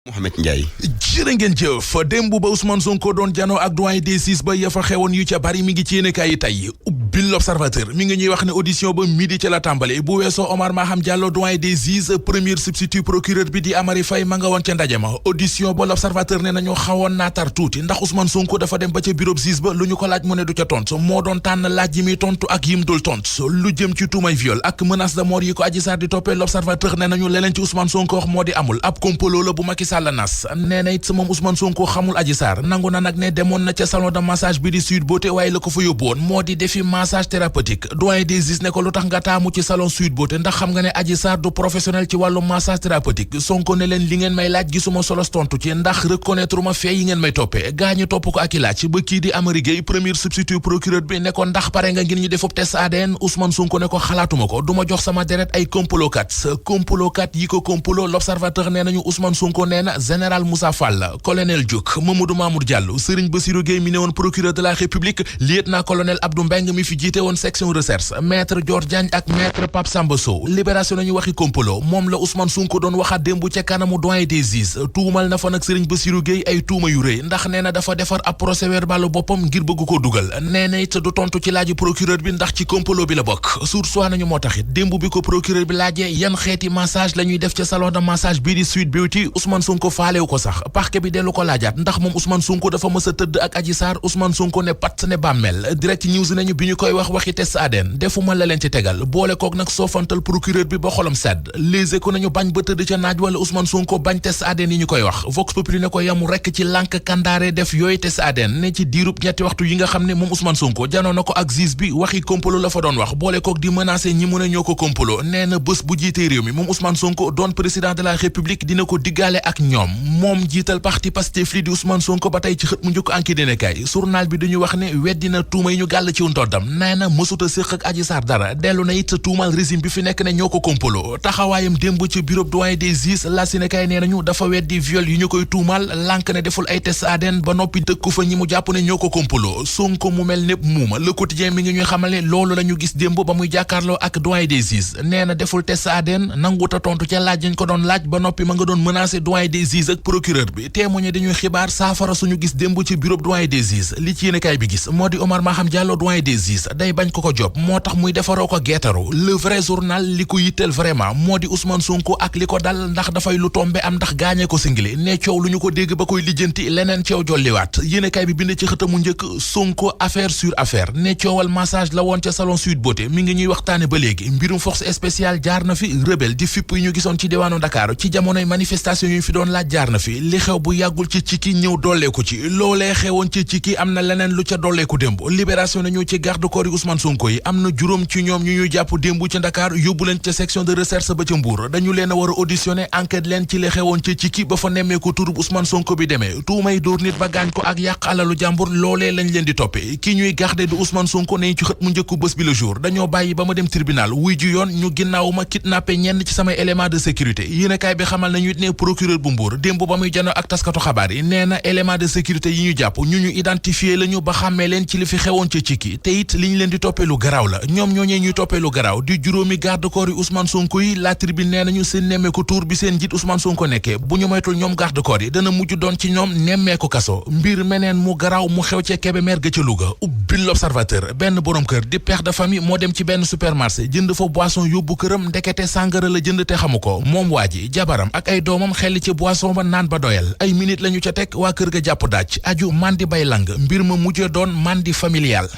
Mohamed Ndiaye jërë ngeen jëf démb ba Ousmane Sonko doon janoo ak doyen des juges ba ya fa xewoon yu ca bari mi ngi ci yéenekaay yi tey ubbi l'Observateur mi ngi ñuy wax ne audition ba midi ca la tàmbale bu weesoo Omar Maham Diallo doyen des juges premier substitut procureur bi di Amary Faye ma nga woon ca ndaje ma audition ba l'Observateur ne nañu xawoon naa tar tuuti ndax Ousmane Sonko dafa dem ba ca bureau juge ba lu ñu ko laaj mu ne du ca tontu moo doon tànn laaj yi muy tontu ak yim dul tontu lu jëm ci tuumay viol ak menace de mort yi ko Adji Sarr di toppee l'Observateur ne nañu leneen ci Ousmane Sonko wax moo di amul ab complot la bu Macky Sall nas nee na it sa moom Ousmane Sonko xamul Adji Sarr nangu na nag ne demoon na ca salon de massage bi di Sweet Beauté waaye la ko fa yóbbu woon moo di defi massage thérapeutique doyen des juges ne ko lu tax nga taamu ci salon Sweet Beauté ndax xam nga ne Adji Sarr du professionnel ci wàllu massage thérapeutique Sonko ne leen li ngeen may laaj gisuma solos tontu ci ndax reconnaître ma fee yi ngeen may toppee gaañu topp ko ak i laaj ba kii di Amary Gueye premier substitut procureur bi ne ko ndax pare nga ngir ñu defub test ADN Ousmane Sonko ne ko xalaatuma ko du ma jox sama deret ay complotkat yi ko complot l'Observateur nee nañu Ousmane Sonko nee na général Moussa Fall colonel Diouk Mamadou Mamour Diallo Serigne Bassirou Gueye mi ne woon procureur de la République lieutenant colonel Abdou Mbeng mi fi jiite woon section recherche maître Dior Diagne ak maître Pape Samba Sow libération nañu waxi complot moom la Ousmane Sonko doon waxaat démb ca kanamu doyen des juges tuumal na fa nag Serigne Bassirou Gueye ay tuuma yu rëy ndax nee na dafa defar ab procès verbal boppam ngir bëgg ko dugal nee na it du tontu ci laaju procureur bi ndax ci complot bi la bokk source wa nañu moo taxit démb bi ko procureur bi laajee yan xeeti massage la ñuy def ca salon de massage bii di Sweet Beauty Ousmane Sonko faalewu ko sax parquet bi dellu ko laajaat ndax moom Ousmane Sonko dafa mës a tëdd ak Adji Sarr Ousmane Sonko ne pat ne bàmmeel direct news nañu bi ñu koy waxi test ADN defuma la leen ci tegal boole kook nag soofantal procureur bi ba xolam sedd Les Échos nañu bañ ba tëdd ca naaj wala Ousmane Sonko bañ test ADN yi ñu koy wax Vox Populi ne ko yamu rekk ci lànk kandaare def yooyu test ADN ne ci diirub ñetti waxtu yi nga xam ne moom Ousmane Sonko janoo na ko ak juge bi waxi complot la fa doon wax boole kook di menacer ñi mu ne ñoo ko complot nee na bés bu jiitee réew mi moom Ousmane Sonko doon président de la République dina ko diggaale ak ñoom moom jiital parti Pastef li di Ousmane Sonko ba tey ci xët mu njëkk enquête dina kay journal bi dañu wax ne weddina tuuma yi ñu gàll ci ndoddam nee na mësuta séq ak Adji Sarr dara dellu na it tuumal régime bi fi nekk ne ñoo ko complot taxawaayam démb ci bureau doyen des juges la si ne kay nee nañu dafa weddi viol yi ñu koy tuumal lànk ne deful ay test ADN ba noppi dëkku fa ñi mu jàpp ne ñoo ko complot Sonko mu mel népp muuma Le Quotidien mi ngi ñuy xamal ne loolu la ñu gis démb ba muy jàkkaarloo ak doyen des juges nee na deful test ADN nanguta tontu ca laaj dañ ko doon laaj ba noppi ma nga doon menacer doyen des juges ak procureur bi témoigné dañuy xibaar saafara suñu gis démb ci bureau doyen des juges li ci yéenekaay bi gis moo di Omar Maham Diallo doyen des juges day bañ ko job moo tax muy defaroo ko geetaru le vrai journal li ko yitteel vraiment moo di Ousmane Sonko ak li ko dal ndax dafay lu tombe am ndax gaañee ko singili ne coow lu ñu ko dégg ba koy lijjanti leneen coow jolliwaat yéenekaay bi bind ci xëtamu njëkk Sonko affaire sur affaire ne coowal massage la woon ca salon Sweet Beauté mi ngi ñuy waxtaane ba léegi mbirum force spéciale jaar na fi rebelle di fipp yi ñu gisoon ci diwaanu Dakar ci jamonoy manifestation yu fi doon laaj jaar na fi li xew bu yàggul ci Cikki ñëw dolleeku ci loolee xewoon ci Cikki am na leneen lu ca dolleeku démb libération nañu ci garde corps yi Ousmane Sonko yi am na juróom ci ñoom ñu ñuy jàpp démb ci Dakar yóbbu leen ca section de recherche ba ca Mbour dañu leen a war a auditionné enquête leen ci li xewoon ci Cikki ba fa nemmeeku turub Ousmane Sonko bi demee tuumay dóor nit ba gaañ ko ak yàq alalu jàmbur loolee lañ leen di toppe ki ñuy garde du Ousmane Sonko ne ci xët mu njëkku bés bi le jour dañoo bàyyi ba ma dem tribunal wuy ju yoon ñu ginnaaw ma kidnappé ñenn ci samay élément de sécurité yéenekaay bi xamal nañu it ne procureur bu Mbour démb ba muy janoo ak taskatu xabaar yi nee na élément de sécurité yi ñu jàpp ñu identifié lañu ba xàmmee leen ci li fi xewoon ca Cikki te it li ñu leen di toppee lu garaaw la ñoom ñooñee ñuy toppee lu garaaw di juróomi garde corps yi Ousmane Sonko yi la tribune nee nañu seen nemmeeku tour bi seen njiit Ousmane Sonko nekkee bu ñu moytul ñoom garde corps yi dana mujj doon ci ñoom nemmeeku kaso mbir meneen mu garaaw mu xew ca Kébémer ga ca Louga ubbil l'Observateur benn borom kër di père de famille moo dem ci benn supermarché jënd fa boisson yóbbu këram ndekete sàngara la jënd te xamu ko moom waa ji jabaram ak ay doomam xelli ci boisson ba naan ba doyal ay minute lañu ca teg waa kër ga jàpp daaj aju mandi bay lang mbir ma mujjee doon mandi familial